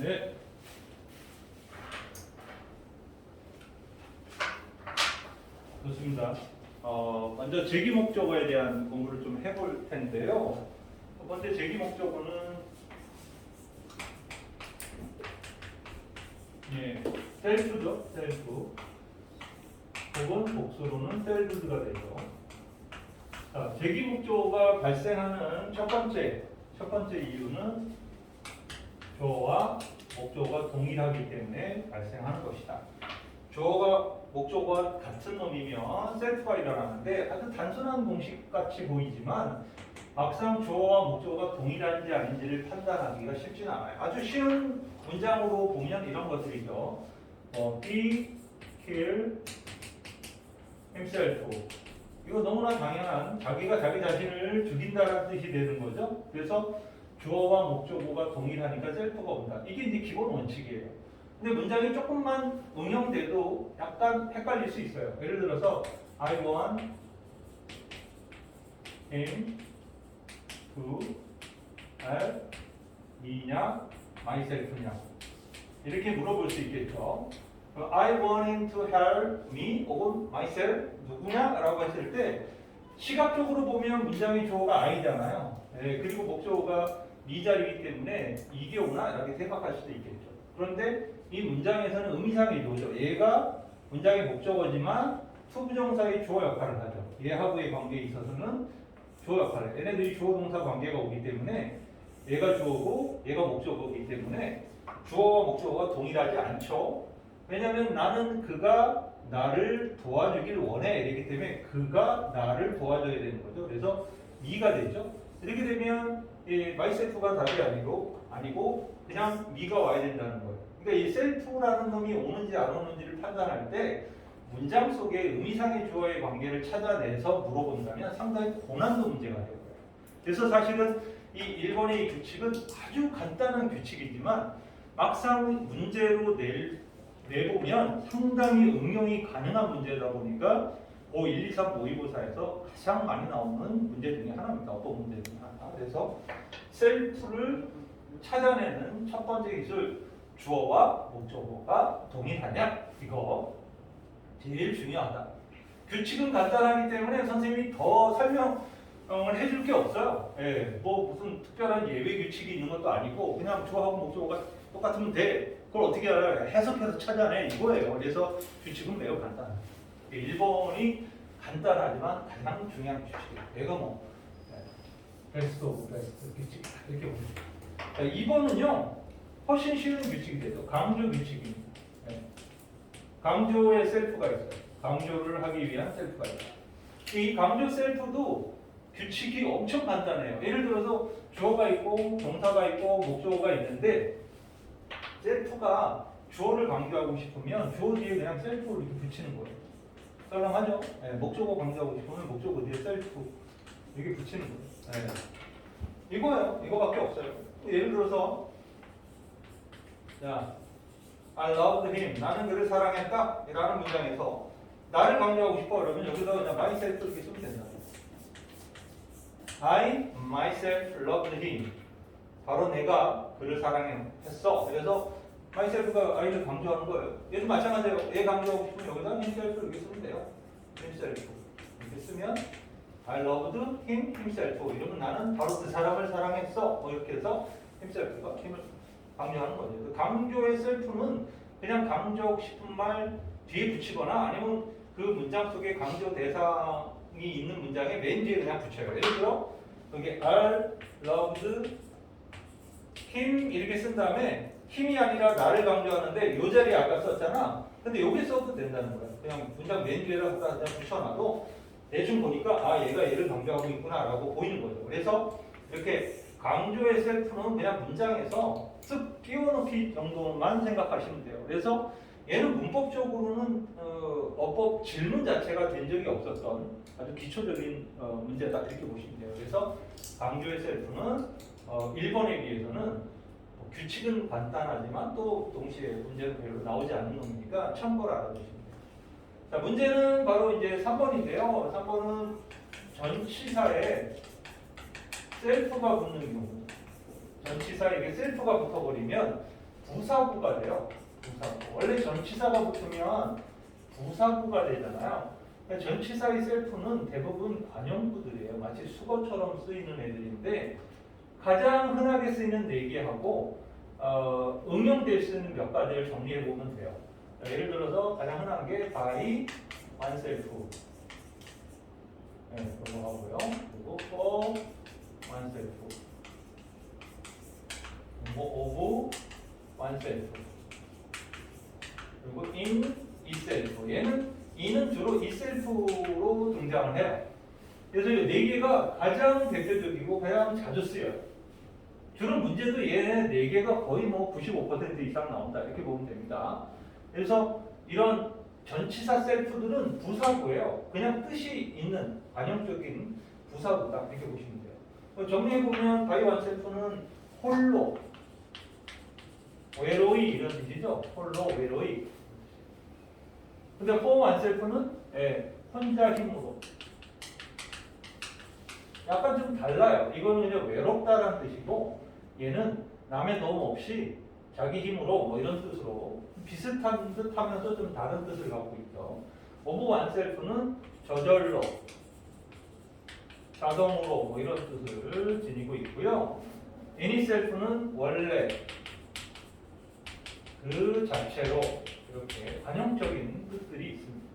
네. 좋습니다. 먼저 제기 목적어에 대한 공부를 좀 해볼 텐데요. 첫 번째 제기 목적어는 셀프죠. 셀프. 혹은 복수로는 셀브드가 되죠. 자, 제기 목적어가 발생하는 첫 번째 이유는 주어와 목적어가 동일하기 때문에 발생하는 것이다. 주어가 목적어와 같은 놈이면 셀프가 일어나는데 아주 단순한 공식 같이 보이지만 막상 주어와 목적어가 동일한지 아닌지를 판단하기가 쉽지는 않아요. 아주 쉬운 문장으로 보면 이런 것들이죠. He killed himself. 이거 너무나 당연한 자기가 자기 자신을 죽인다는 뜻이 되는 거죠. 그래서 주어와 목적어가 동일하니까 셀프가 온다. 이게 이제 기본 원칙이에요. 근데 문장이 조금만 응용돼도 약간 헷갈릴 수 있어요. 예를 들어서 I want him to help me냐 myself냐 이렇게 물어볼 수 있겠죠. I want him to help me 혹은 myself 누구냐라고 했을 때 시각적으로 보면 문장의 주어가 I잖아요. 그리고 목적어가 네 자리이기 때문에 이게 오나 이렇게 생각할 수도 있겠죠. 그런데 이 문장에서는 의미상의 주어죠. 얘가 문장의 목적어지만 투부정사의 주어 역할을 하죠. 얘하고의 관계에 있어서는 주어 역할을. 얘네들이 주어 동사 관계가 오기 때문에 얘가 주어고 얘가 목적어이기 때문에 주어와 목적어가 동일하지 않죠. 왜냐하면 나는 그가 나를 도와주길 원해 이렇기 때문에 그가 나를 도와줘야 되는 거죠. 그래서 미가 되죠. 이렇게 되면 myself가 답이 아니고 그냥 미가 와야 된다는 거예요. 그러니까 이 셀프라는 놈이 오는지 안 오는지를 판단할 때 문장 속에 의미상의 주어의 관계를 찾아내서 물어본다면 상당히 고난도 문제가 되고요. 그래서 사실은 이 1번의 규칙은 아주 간단한 규칙이지만 막상 문제로 내보면 상당히 응용이 가능한 문제다 보니까 1, 2, 3 모의고사에서 가장 많이 나오는 문제 중에 하나입니다. 어떤 문제 중에 하나. 그래서 셀프를 찾아내는 첫 번째 기술 주어와 목적어가 동일하냐 이거 제일 중요하다. 규칙은 간단하기 때문에 선생님이 더 설명을 해줄 게 없어요. 뭐 무슨 특별한 예외 규칙이 있는 것도 아니고 그냥 주어하고 목적어가 똑같으면 돼. 그걸 어떻게 알아요? 해석해서 찾아내 이거예요. 그래서 규칙은 매우 간단해요. 1번이 간단하지만 가장 중요한 규칙이에요. 내가 베스트 오브 베스트 규칙 이렇게 보시죠. 자, 2번은요 훨씬 쉬운 규칙이 되죠. 강조 규칙입니다. 강조의 셀프가 있어요. 강조를 하기 위한 셀프가 있어요. 이 강조 셀프도 규칙이 엄청 간단해요. 예를 들어서 주어가 있고 동사가 있고 목적어가 있는데 셀프가 주어를 강조하고 싶으면 주어 뒤에 그냥 셀프를 이렇게 붙이는 거예요. 썰렁하죠? 목적어 강조하고 싶으면 목적어 뒤에 셀프 이렇게 붙이는 거예요. 이거예요. 이거밖에 없어요. 예를 들어서 자, I loved him. 나는 그를 사랑했다. 라는 문장에서 나를 강조하고 싶어. 그러면 여기다 그냥 myself 이렇게 쓰면 된다. I myself loved him. 바로 내가 그를 사랑했어. 그래서 myself가 I를 강조하는 거예요. 얘도 마찬가지예요. 얘 강조하고 싶으면 여기다 himself 이렇게 쓰면 돼요. himself 이렇게 쓰면 I loved him, himself. 이러면 나는 바로 그 사람을 사랑했어. 이렇게 해서 himself가 힘을 강조하는 거죠. 그 강조의 셀프는 그냥 강조하고 싶은 말 뒤에 붙이거나 아니면 그 문장 속에 강조 대상이 있는 문장에 맨 뒤에 그냥 붙여요. 예를 들어 여기 I loved him 이렇게 쓴 다음에 힘이 아니라 나를 강조하는데 이 자리에 아까 썼잖아. 근데 여기 써도 된다는 거야. 그냥 문장 맨 뒤에다 그냥 붙여놔도 대충 보니까 얘가 얘를 강조하고 있구나 라고 보이는 거죠. 그래서 이렇게 강조의 셀프는 그냥 문장에서 쓱 끼워넣기 정도만 생각하시면 돼요. 그래서 얘는 문법적으로는 어법 질문 자체가 된 적이 없었던 아주 기초적인 문제다 이렇게 보시면 돼요. 그래서 강조의 셀프는 1번에 비해서는 규칙은 간단하지만 또 동시에 문제는 별로 나오지 않는 놈이니까 참고를 알아두시면 돼요. 자, 문제는 바로 이제 3번인데요. 3번은 전치사에 셀프가 붙는 경우. 전치사에게 셀프가 붙어버리면 부사구가 돼요. 부사구. 원래 전치사가 붙으면 부사구가 되잖아요. 그러니까 전치사의 셀프는 대부분 관용구들이에요. 마치 수거처럼 쓰이는 애들인데 가장 흔하게 쓰이는 4개하고 응용될 수 있는 몇 가지를 정리해 보면 돼요. 예를 들어서 가장 흔한 게 by oneself. 네, 그거 하고요. 그리고 for oneself. of oneself. 그리고 in itself. 얘는 이는 주로 itself로 등장을 해요. 그래서 이 4개가 가장 대표적이고 가장 자주 쓰여요. 주로 문제도 얘네 4개가 거의 뭐 95% 이상 나온다 이렇게 보면 됩니다. 그래서 이런 전치사 셀프들은 부사구예요. 그냥 뜻이 있는 관용적인 부사구다 이렇게 보시면 돼요. 정리해보면 by oneself는 홀로, 외로이 이런 뜻이죠. 홀로, 외로이. 근데 for oneself는 혼자 힘으로. 약간 좀 달라요. 이거는 그냥 외롭다라는 뜻이고 얘는 남의 도움 없이 자기 힘으로 뭐 이런 뜻으로 비슷한 듯 하면서 좀 다른 뜻을 갖고 있죠. of oneself는 저절로, 자동으로 뭐 이런 뜻을 지니고 있고요. in itself는 원래, 그 자체로 이렇게 관용적인 뜻들이 있습니다.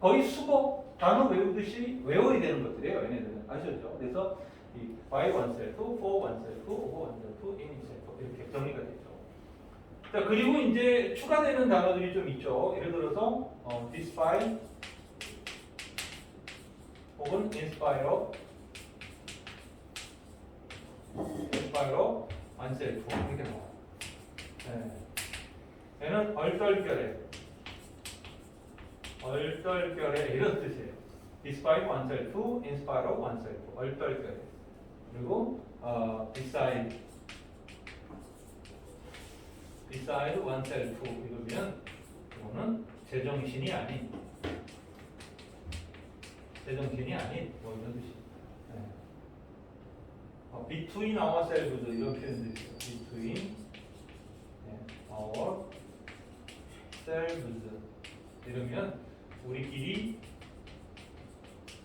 거의 수거 단어 외우듯이 외워야 되는 것들이에요. 얘네들은 아시죠? 그래서 이 by oneself, for oneself, of oneself, in itself 이렇게 정리가 되죠. 자 그리고 이제 추가되는 단어들이 좀 있죠. 예를 들어서 despite 혹은 inspire oneself 이렇게 나와요. 얘는 얼떨결에 이런 뜻이에요. despite oneself, inspire oneself, 얼떨결에. 그리고 beside oneself 이러면 이거는 제정신이 아닌 뭐 이런 뜻이에요. between ourselves 이런 표현도 있어요. between ourselves 이러면 우리끼리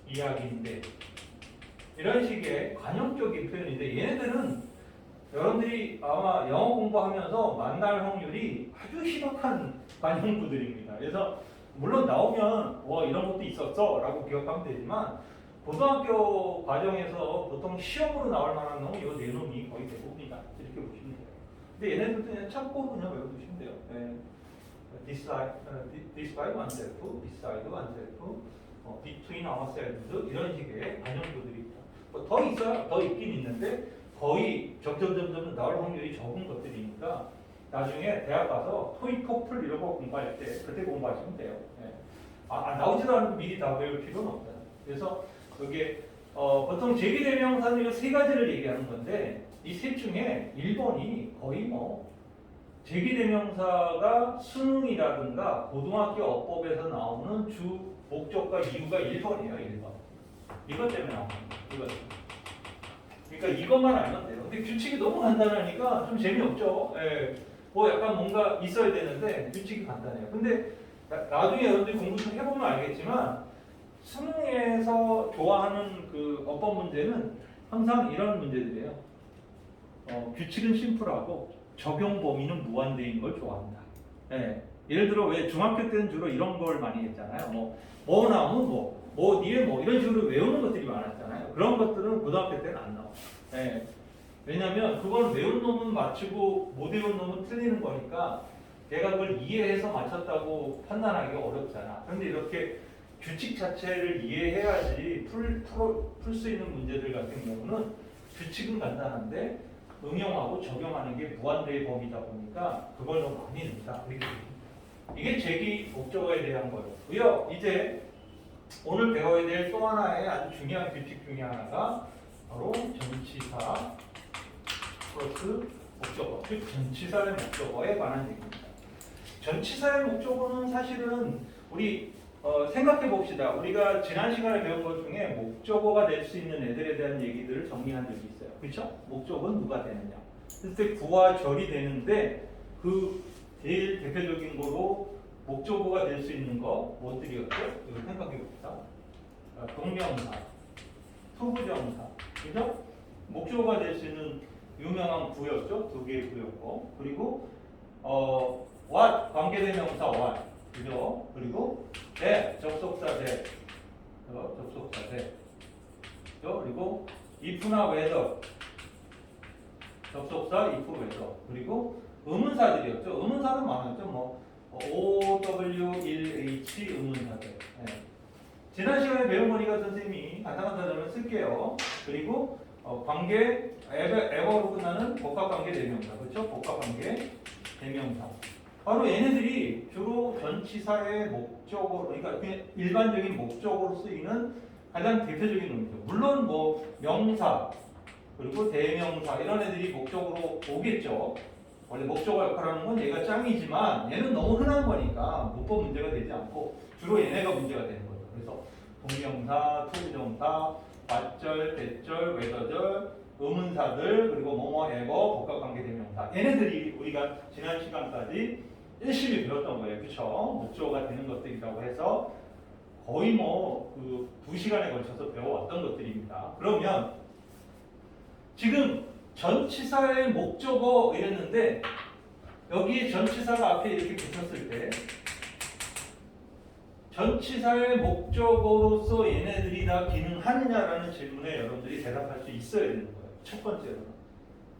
이야기인데 이런 식의 관용적인 표현인데 얘네들은 여러분들이 아마 영어 공부하면서 만날 확률이 아주 희박한 관용구들입니다. 그래서 물론 나오면 와 이런 것도 있었어 라고 기억하면 되지만 고등학교 과정에서 보통 시험으로 나올 만한 놈은 이 4놈이 거의 대부분이다 이렇게 보시면 돼요. 근데 얘네들도 그냥 참고 그냥 외워두시면 돼요. despite oneself, beside oneself, between ourselves 이런 식의 관용구들이 있다. 뭐 더 있어요. 더 있긴 있는데 거의 점점 나올 확률이 적은 것들이니까 나중에 대학 가서 토익, 토플 이런 거 공부할 때 그때 공부하시면 돼요. 나오지도 않고 미리 다 배울 필요는 없잖아요. 그래서 여기에 보통 제기대명사는 이 3가지를 얘기하는 건데 이 셋 중에 1번이 거의 뭐 제기대명사가 수능이라든가 고등학교 어법에서 나오는 주 목적과 이유가 1번이에요. 1번. 이것 때문에 나오는 거예요. 그러니까 이것만 알면 돼요. 근데 규칙이 너무 간단하니까 좀 재미없죠. 뭐 약간 뭔가 있어야 되는데 규칙이 간단해요. 근데 나중에 여러분들이 공부 좀 해보면 알겠지만 수능에서 좋아하는 그 어법 문제는 항상 이런 문제들이에요. 규칙은 심플하고 적용 범위는 무한대인 걸 좋아한다. 예를 들어 왜 중학교 때는 주로 이런 걸 많이 했잖아요. 뭐 나오면 뭐 뒤에 뭐 이런 식으로 외우는 것들이 많았잖아요. 그런 것들은 고등학교 때는 안 나와요. 왜냐하면 그걸 외운 놈은 맞추고 못 외운 놈은 틀리는 거니까 내가 그걸 이해해서 맞췄다고 판단하기가 어렵잖아. 그런데 이렇게 규칙 자체를 이해해야지 풀 수 있는 문제들 같은 경우는 규칙은 간단한데 응용하고 적용하는 게 무한대의 범위다 보니까 그걸 너무 많이 낸다. 이게 제기 목적어에 대한 거였고요. 이제 오늘 배워야 될 또 하나의 아주 중요한 규칙 중에 하나가 바로 전치사 플러스 목적어, 즉 전치사의 목적어에 관한 얘기입니다. 전치사의 목적어는 사실은 우리 생각해 봅시다. 우리가 지난 시간에 배운 것 중에 목적어가 될 수 있는 애들에 대한 얘기들을 정리한 적이 있어요. 그렇죠? 목적은 누가 되느냐. 그때 구와 절이 되는데 그 제일 대표적인 거로 목적어가 될 수 있는 거 무엇들이었죠? 이거 생각해 봅시다. 동명사, 투부정사, 그죠? 목적어가 될 수 있는 유명한 구였죠. 두 개의 구였고, 그리고 what 관계대명사 what, 그죠? 그리고 that 접속사 that, 접속사 that, 그리고 if나 whether 접속사 if whether, 그리고 의문사들이었죠. 의문사는 많았죠. 뭐 OW1H 의문사들. 네. 지난 시간에 배운 거니까 선생님이 간단한 단어를 쓸게요. 그리고 관계 에버로 끝나는 복합관계 대명사, 그렇죠? 복합관계 대명사. 바로 얘네들이 주로 전치사의 목적어로, 그러니까 그냥 일반적인 목적어로 쓰이는 가장 대표적인 놈이죠. 물론 뭐 명사 그리고 대명사 이런 애들이 목적으로 오겠죠. 원래 목적어 역할하는 건 얘가 짱이지만 얘는 너무 흔한 거니까 문법 문제가 되지 않고 주로 얘네가 문제가 되는 거죠. 그래서 동명사, 투부정사, 맞절, 대절, 외더절, 의문사들, 그리고 뭐뭐 에버, 복합관계대명사, 얘네들이 우리가 지난 시간까지 열심히 배웠던 거예요. 그쵸? 목적어가 되는 것들이라고 해서 거의 뭐 그 2시간에 걸쳐서 배워왔던 것들입니다. 그러면 지금 전치사의 목적어 이랬는데 여기에 전치사가 앞에 이렇게 붙었을 때 전치사의 목적어로서 얘네들이 다 기능하느냐라는 질문에 여러분들이 대답할 수 있어야 되는 거예요. 첫 번째로는.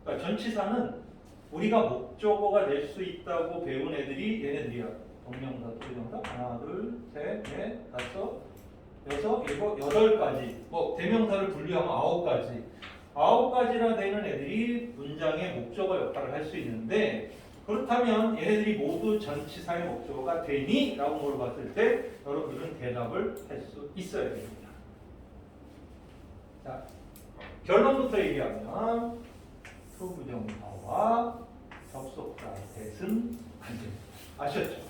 그러니까 전치사는 우리가 목적어가 될 수 있다고 배운 애들이 얘네들이야. 동명사, 투부정사, 하나, 둘, 셋, 넷, 다섯, 여섯, 일곱, 여덟 가지. 뭐 대명사를 분류하면 9가지. 9가지나 되는 애들이 문장의 목적어 역할을 할 수 있는데, 그렇다면 얘네들이 모두 전치사의 목적어가 되니? 라고 물어봤을 때 여러분들은 대답을 할 수 있어야 됩니다. 자, 결론부터 얘기하면 투부정사와 접속사 대은 안 됩니다. 아셨죠?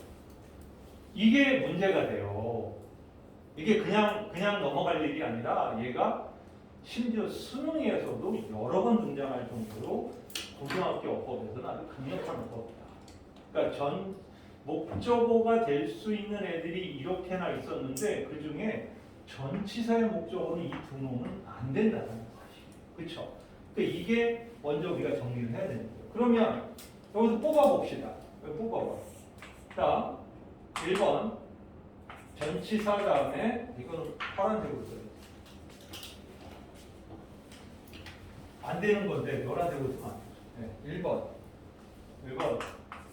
이게 문제가 돼요. 이게 그냥 넘어갈 일이 아니라 얘가 심지어 수능에서도 여러 번 등장할 정도로 고등학교 어법에서는 아주 강력한 어법이다. 그러니까 전 목적어가 될 수 있는 애들이 이렇게나 있었는데 그 중에 전치사의 목적어는 이 두 놈은 안 된다는 사실이에요. 그렇죠? 그러니까 이게 먼저 우리가 정리를 해야 되는 거예요. 그러면 여기서 뽑아봅시다. 여기 뽑아봐. 자, 1번 전치사 다음에 이거는 파란색으로 써요. 안 되는 건데 노란색으로 쓰면 안 되죠. 네, 1번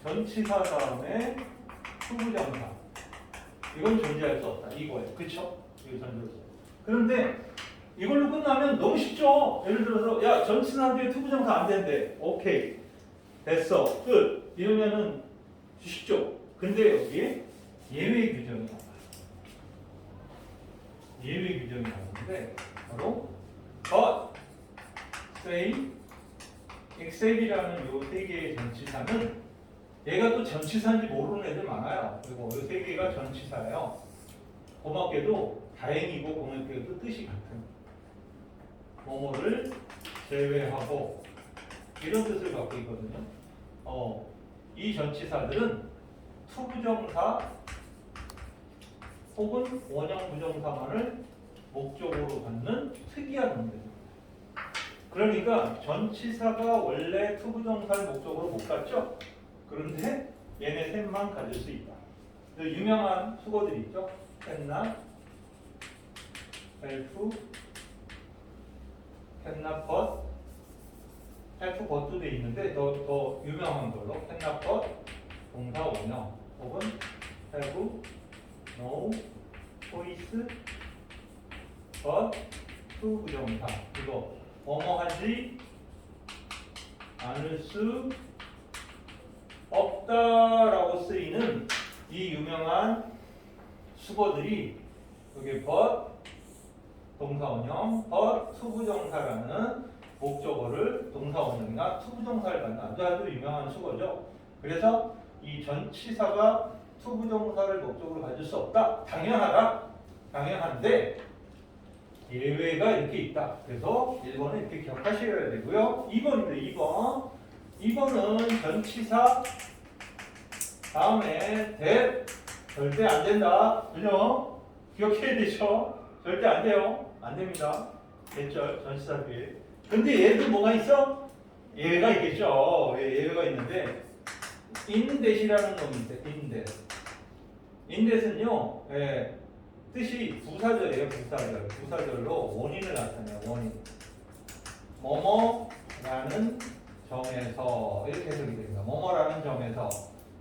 전치사 다음에 투부정사. 이건 존재할 수 없다. 이거예요. 그쵸? 이거 전제로. 그런데 이걸로 끝나면 너무 쉽죠? 예를 들어서 야 전치사 뒤에 투부정사 안 된대. 오케이. 됐어. 끝. 이러면은 쉽죠? 근데 여기에 예외 규정이 나와요. 예외 규정이 나오는데 바로 but, say, except이라는 요 세 개의 전치사는 얘가 또 전치사인지 모르는 애들 많아요. 그리고 요 세 개가 전치사예요. 고맙게도 다행이고 고맙게도 뜻이 같은 뭐뭐를 제외하고 이런 뜻을 갖고 있거든요. 이 전치사들은 투부정사 혹은 원형 부정사만을 목적으로 갖는 특이한 문제입니다. 그러니까 전치사가 원래 투부정사를 목적으로 못 갖죠. 그런데 얘네 셋만 가질 수 있다. 유명한 수거들이 있죠. 캔나, 헬프, 캔나 벗, 헬프 벗도 돼 있는데 더 유명한 걸로 캔나 벗, 동사 원형 혹은 have, no, choice, but, 투부정사 이거 뭐뭐 하지 않을 수 없다라고 쓰이는 이 유명한 수거들이 여기 but, 동사원형, but, 투부정사라는 목적어를 동사원형이나 투부정사를 갖는 아주 유명한 수거죠. 그래서 이 전치사가 투부정사를 목적으로 가질 수 없다. 당연하다. 당연한데 예외가 이렇게 있다. 그래서 1번은 이렇게 기억하셔야 되고요. 2번입니다. 2번은 전치사 다음에 that 절대 안 된다. 그죠? 기억해야 되죠? 절대 안 돼요. 안 됩니다. 됐죠? 전치사 뒤에. 근데 얘도 뭐가 있어? 얘가 있겠죠. 얘가 있는데 in that이라는 놈이 있어요. in that. in that은요. 뜻이 부사절이에요. 부사절로 원인을 나타내요. 원인. 뭐뭐라는 점에서 이렇게 해석이 됩니다. 뭐뭐라는 점에서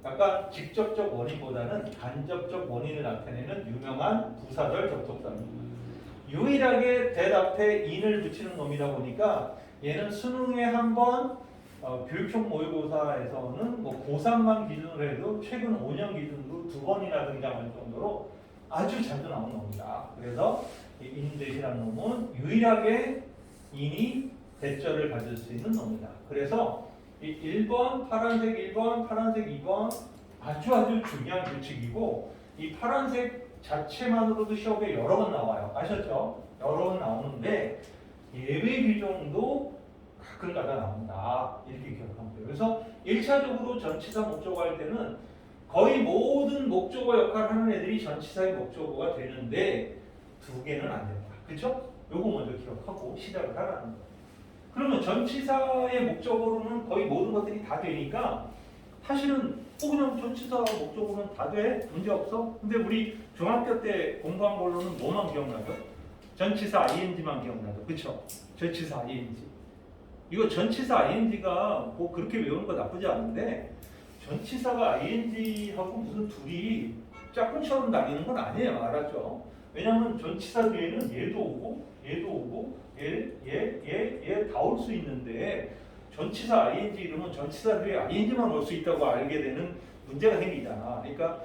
약간 직접적 원인보다는 간접적 원인을 나타내는 유명한 부사절 접속사입니다. 유일하게 that 앞에 in을 붙이는 놈이다 보니까 얘는 수능에 한번 교육형 모의고사에서는 뭐 고3만 기준으로 해도 최근 5년 기준으로 2번이나 등장할 정도로 아주 자주 나오는 놈이다. 그래서 이 in that이라는 놈은 유일하게 in이 대절을 가질 수 있는 놈이다. 그래서 이 1번, 파란색 1번, 파란색 2번 아주 중요한 규칙이고 이 파란색 자체만으로도 시험에 여러 번 나와요. 아셨죠? 여러 번 나오는데 예외 규정도 가끔가다 나온다. 이렇게 기억하면 돼요. 그래서 1차적으로 전치사 목적어 할 때는 거의 모든 목적어 역할을 하는 애들이 전치사의 목적어가 되는데 두 개는 안 된다. 그렇죠? 요거 먼저 기억하고 시작을 하라는 거예요. 그러면 전치사의 목적어로는 거의 모든 것들이 다 되니까 사실은 그냥 전치사 목적어는 다 돼? 문제 없어? 근데 우리 중학교 때 공부한 걸로는 뭐만 기억나죠? 전치사 ing만 기억나죠? 그쵸? 전치사 ing. 이거 전치사 ing가 뭐 그렇게 외우는 거 나쁘지 않은데 전치사가 ing하고 무슨 둘이 짝꿍처럼 다니는 건 아니에요. 알았죠? 왜냐면 전치사 뒤에는 얘도 오고 얘도 오고 얘 다 올 수 있는데 전치사 ing 이러면 전치사 뒤에 ing만 올 수 있다고 알게 되는 문제가 생기잖아. 그러니까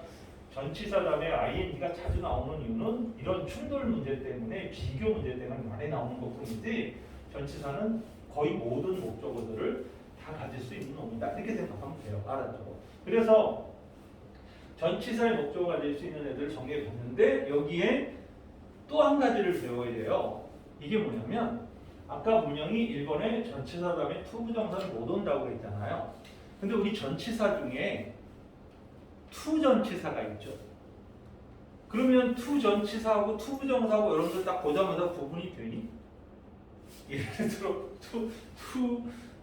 전치사 다음에 ing가 자주 나오는 이유는 이런 충돌 문제 때문에 비교 문제 때문에 많이 나오는 것뿐이지 전치사는 거의 모든 목적어들을 다 가질 수 있는 놈이다. 이렇게 생각하면 돼요. 알았죠? 그래서 전치사의 목적어가 될 수 있는 애들 정리해 봤는데 여기에 또 한 가지를 배워야 돼요. 이게 뭐냐면 아까 분명히 1번에 전치사 다음에 투부정사는 못 온다고 했잖아요. 근데 우리 전치사 중에 투전치사가 있죠. 그러면 투전치사하고 투부정사하고 여러분들 딱 보자마자 구분이 되니? 예를 들어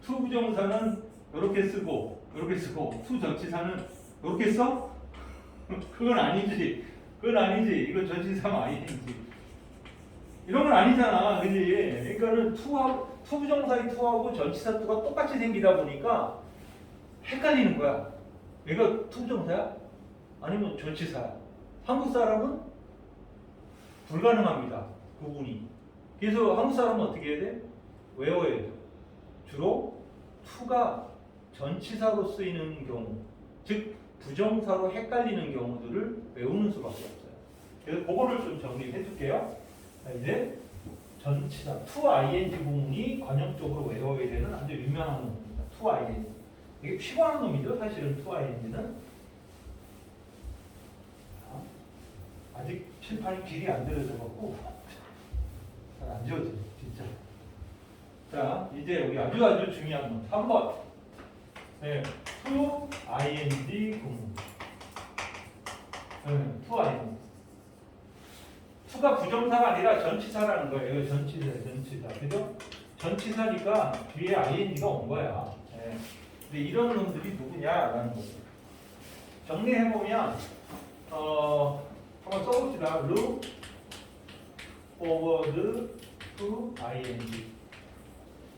투부정사는 이렇게 쓰고 이렇게 쓰고 투전치사는 이렇게 써? 그건 아니지. 이건 전치사가 아니지. 이런 건 아니잖아, 그지? 그러니까는 투부정사의 투하고 전치사 투가 똑같이 생기다 보니까 헷갈리는 거야. 얘가 투부정사야? 아니면 전치사야? 한국 사람은 불가능합니다, 구분이. 그래서 한국 사람은 어떻게 해야 돼? 외워야 돼. 주로 투가 전치사로 쓰이는 경우, 즉 부정사로 헷갈리는 경우들을 외우는 수밖에 없어요. 그래서 그거를 좀 정리해 줄게요. 이제 전치사 to ing 부분이 관용적으로 외워야 되는 아주 유명한 놈입니다. to ing. 이게 피곤한 놈이죠. 사실은 to ing는 아직 칠판이 길이 안 들어져 갖고 잘 안 지워져요, 진짜. 자, 이제 우리 아주 중요한 놈 3번. 네, to ing 구문. to ing. 투가 부정사가 아니라 전치사라는 거예요. 전치사. 그죠? 전치사니까 뒤에 ing가 온 거야. 네. 근데 이런 놈들이 누구냐라는 거죠. 정리해보면, 한번 써봅시다. look forward to ing.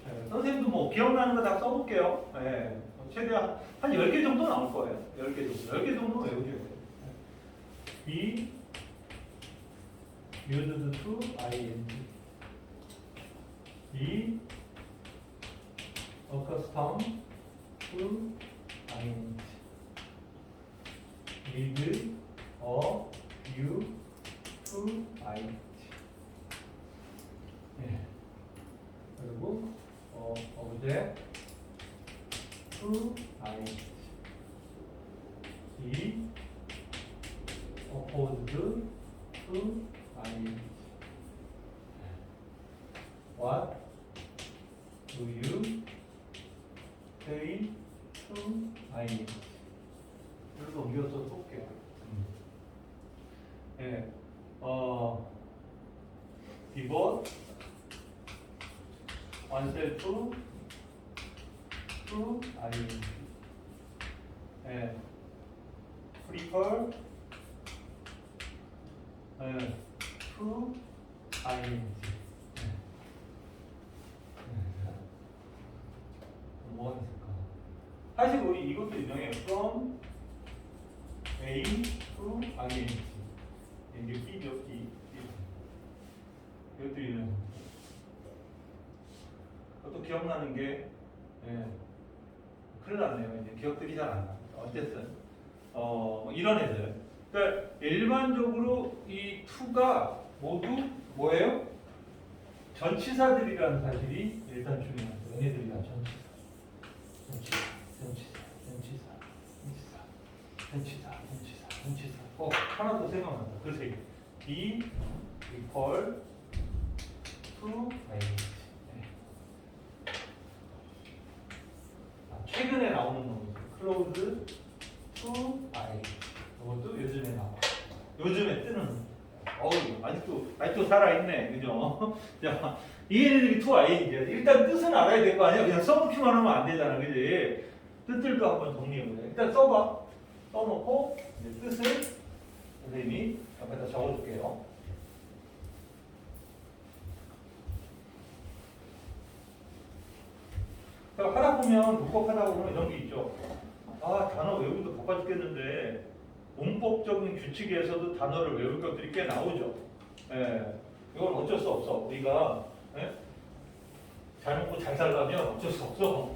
네. 선생님도 뭐 기억나는 거 다 써볼게요. 네. 최대한 한 10개 정도 나올 거예요. 10개 정도. 10개 정도 외우셔야 돼요. be used to ing. be accustomed to ing. with a view to ing. 네. 그리고 object to ing. be opposed to ing. What do you say to ing? 이렇게 옮겨서 ing. 예. prefer to ing. 뭐가 있을까? 사실 우리 이것도 유명해요. from A to ing. 이게 B죠, B. 이것도 유명해요. 그것도 기억나는 게, 큰일 났네요. 이제 기억들이 잘 안 나. 어쨌든, 이런 애들. 그러니까 일반적으로 이 to가 모두 뭐예요? 전치사들이라는 사실이 일단 중요하죠. 얘네들이 다 전치사. 하나 더 생각난다. 글쎄, be equal to ing. 최근에 나오는 놈이죠. close to ing. 이것도 요즘에 나와. 요즘에 뜨는 놈. 아직도 살아있네. 그죠? 자, 이 애들이 to ing이야. 일단 뜻은 알아야 될 거 아니야? 그냥 써놓기만 하면 안 되잖아. 그지? 뜻들도 한번 정리해보자. 일단 써봐. 써놓고, 뜻을 선생님이 옆에다 적어줄게요. 하다 보면 문법하다 보면 이런 게 있죠. 단어 외우기도 바빠 죽겠는데 문법적인 규칙에서도 단어를 외울 것들이 꽤 나오죠. 이건 어쩔 수 없어. 우리가 잘 먹고 잘 살려면 어쩔 수 없어.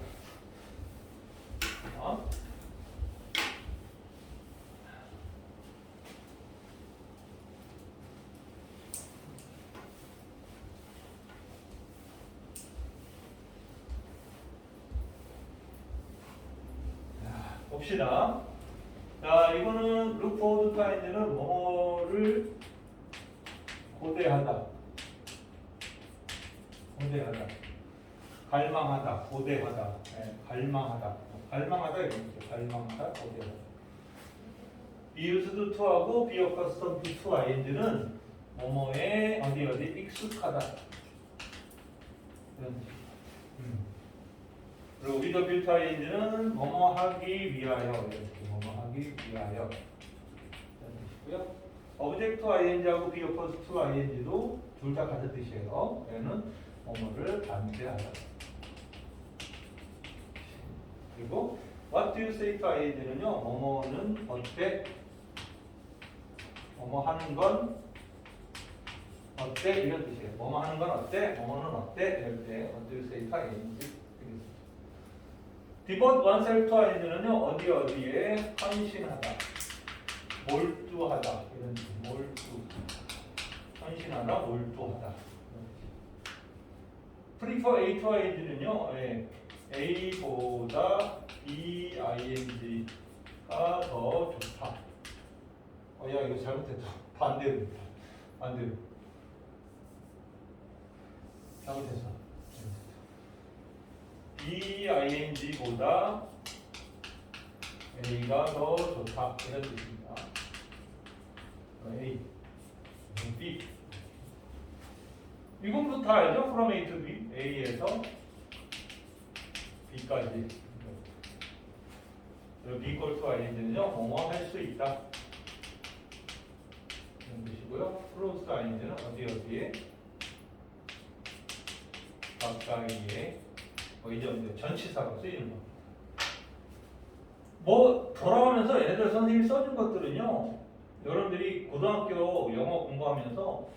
봅시다. 자, 이거는 look forward to find는 뭐를 고대하다, 갈망하다, 고대하다, 갈망하다 이런 거죠. 갈망하다, 고대하다. be used to하고 be accustomed to ing는 뭐뭐에 어디 익숙하다 이런 뜻. 그리고 with a built ing는 뭐뭐 하기 위하여 이렇게 뭐뭐 하기 위하여 이런 뜻이고요. object to ing하고 be opposed to ing도 둘 다 같은 뜻이에요. 얘는 뭐뭐를 반대하다. 그리고 what do you say to ing는요, 뭐뭐는 어때? 뭐뭐 하는 건 어때? 이런 뜻이에요. 뭐뭐 하는 건 어때? 뭐뭐는 어때? 이럴 때 what do you say to ing? devote oneself to ing는요, 어디에 헌신하다, 몰두하다 이런 뜻. 헌신하다, 몰두하다. prefer A to ing는요, A보다 B, ing가 더 좋다. 야, 이거 잘못했다. 반대로. 잘못했어. B, ing보다 A가 더 좋다. 이런 뜻입니다. A, B. 이건 다 알죠? From A to B. A에서 B까지. B equal to ing는요, 뭐뭐 할 수 있다. 이런 뜻이고요. close to ing는 어디에 가까이에 이제 전치사로 쓰이는 거. 뭐 돌아가면서 얘네들 선생님이 써준 것들은요, 여러분들이 고등학교 영어 공부하면서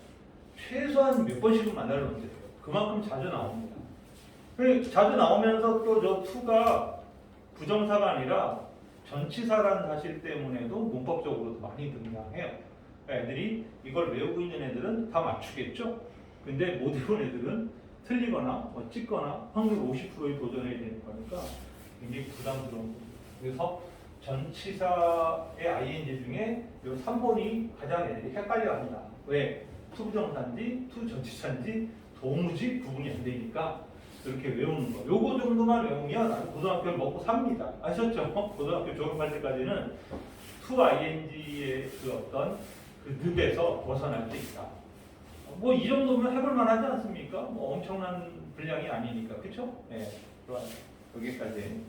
최소한 몇 번씩은 만날 놈들이에요. 그만큼 자주 나옵니다. 자주 나오면서 또 저 to가 부정사가 아니라 전치사라는 사실 때문에도 문법적으로도 많이 등장해요. 그러니까 애들이 이걸 외우고 있는 애들은 다 맞추겠죠. 근데 못 외운 애들은 틀리거나 찍거나 확률 50%에 도전해야 되는 거니까 굉장히 부담스러운 거죠. 그래서 전치사의 ing 중에 이 3번이 가장 애들이 헷갈려합니다. 왜? 투 부정사인지 투 전치사인지 도무지 구분이 안 되니까 이렇게 외우는 거. 요거 정도만 외우면 고등학교를 먹고 삽니다. 아셨죠? 고등학교 졸업할 때까지는 투 ing의 그 어떤 그 늪에서 벗어날 수 있다. 뭐 이 정도면 해볼 만하지 않습니까? 뭐 엄청난 분량이 아니니까, 그렇죠? 네, 좋아요. 여기까지.